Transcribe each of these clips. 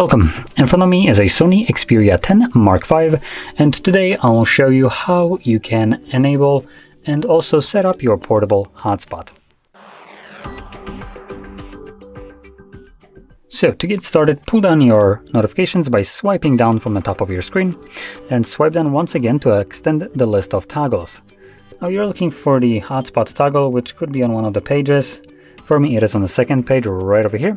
Welcome. In front of me is a Sony Xperia 10 Mark V, and today I will show you how you can enable and also set up your portable hotspot. So to get started, pull down your notifications by swiping down from the top of your screen, and swipe down once again to extend the list of toggles. Now you're looking for the hotspot toggle, which could be on one of the pages. For me, it is on the second page right over here.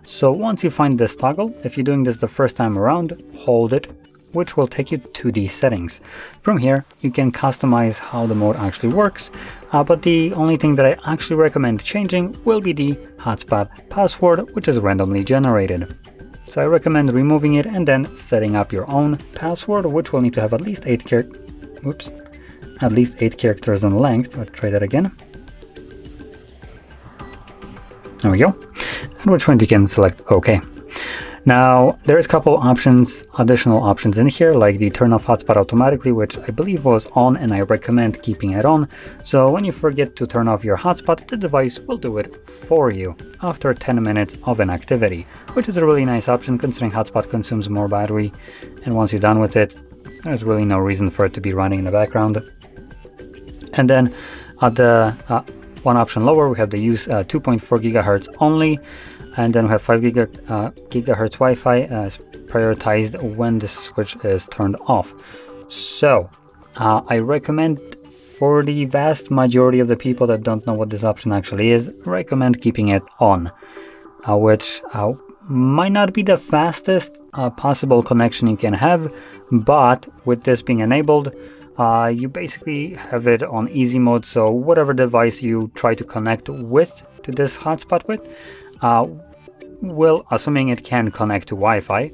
So once you find this toggle, if you're doing this the first time around, hold it, which will take you to the settings. From here, you can customize how the mode actually works, but the only thing that I actually recommend changing will be the hotspot password, which is randomly generated. So I recommend removing it and then setting up your own password, which will need to have at least 8 characters in length. Let's try that again. There we go. And which one you can select OK. Now there's a couple additional options in here, like the turn off hotspot automatically, which I believe was on, and I recommend keeping it on. So when you forget to turn off your hotspot, the device will do it for you after 10 minutes of inactivity, which is a really nice option considering hotspot consumes more battery. And once you're done with it, there's really no reason for it to be running in the background. And then at the one option lower, we have the use 2.4 gigahertz only, and then we have 5 gigahertz Wi-Fi as prioritized when the switch is turned off. So I recommend, for the vast majority of the people that don't know what this option actually is, recommend keeping it on, which might not be the fastest possible connection you can have, but with this being enabled, you basically have it on easy mode, so whatever device you try to connect with to this hotspot with, will, assuming it can connect to Wi-Fi,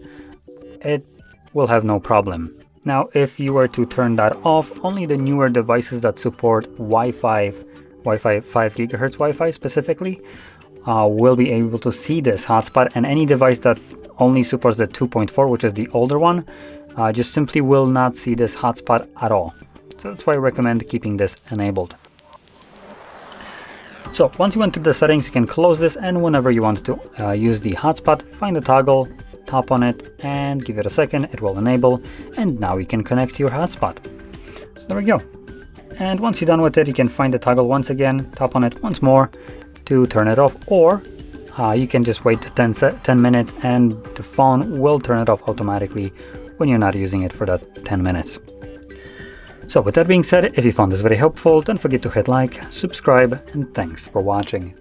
it will have no problem. Now, if you were to turn that off, only the newer devices that support Wi-Fi 5 gigahertz Wi-Fi specifically, will be able to see this hotspot, and any device that only supports the 2.4, which is the older one, just simply will not see this hotspot at all. So that's why I recommend keeping this enabled. So once you went to the settings, you can close this, and whenever you want to use the hotspot, find the toggle, tap on it, and give it a second. It will enable, and now you can connect to your hotspot. So there we go. And once you're done with it, you can find the toggle once again, tap on it once more to turn it off, or you can just wait 10 minutes and the phone will turn it off automatically when you're not using it for that 10 minutes. So with that being said, if you found this very helpful, don't forget to hit like, subscribe, and thanks for watching.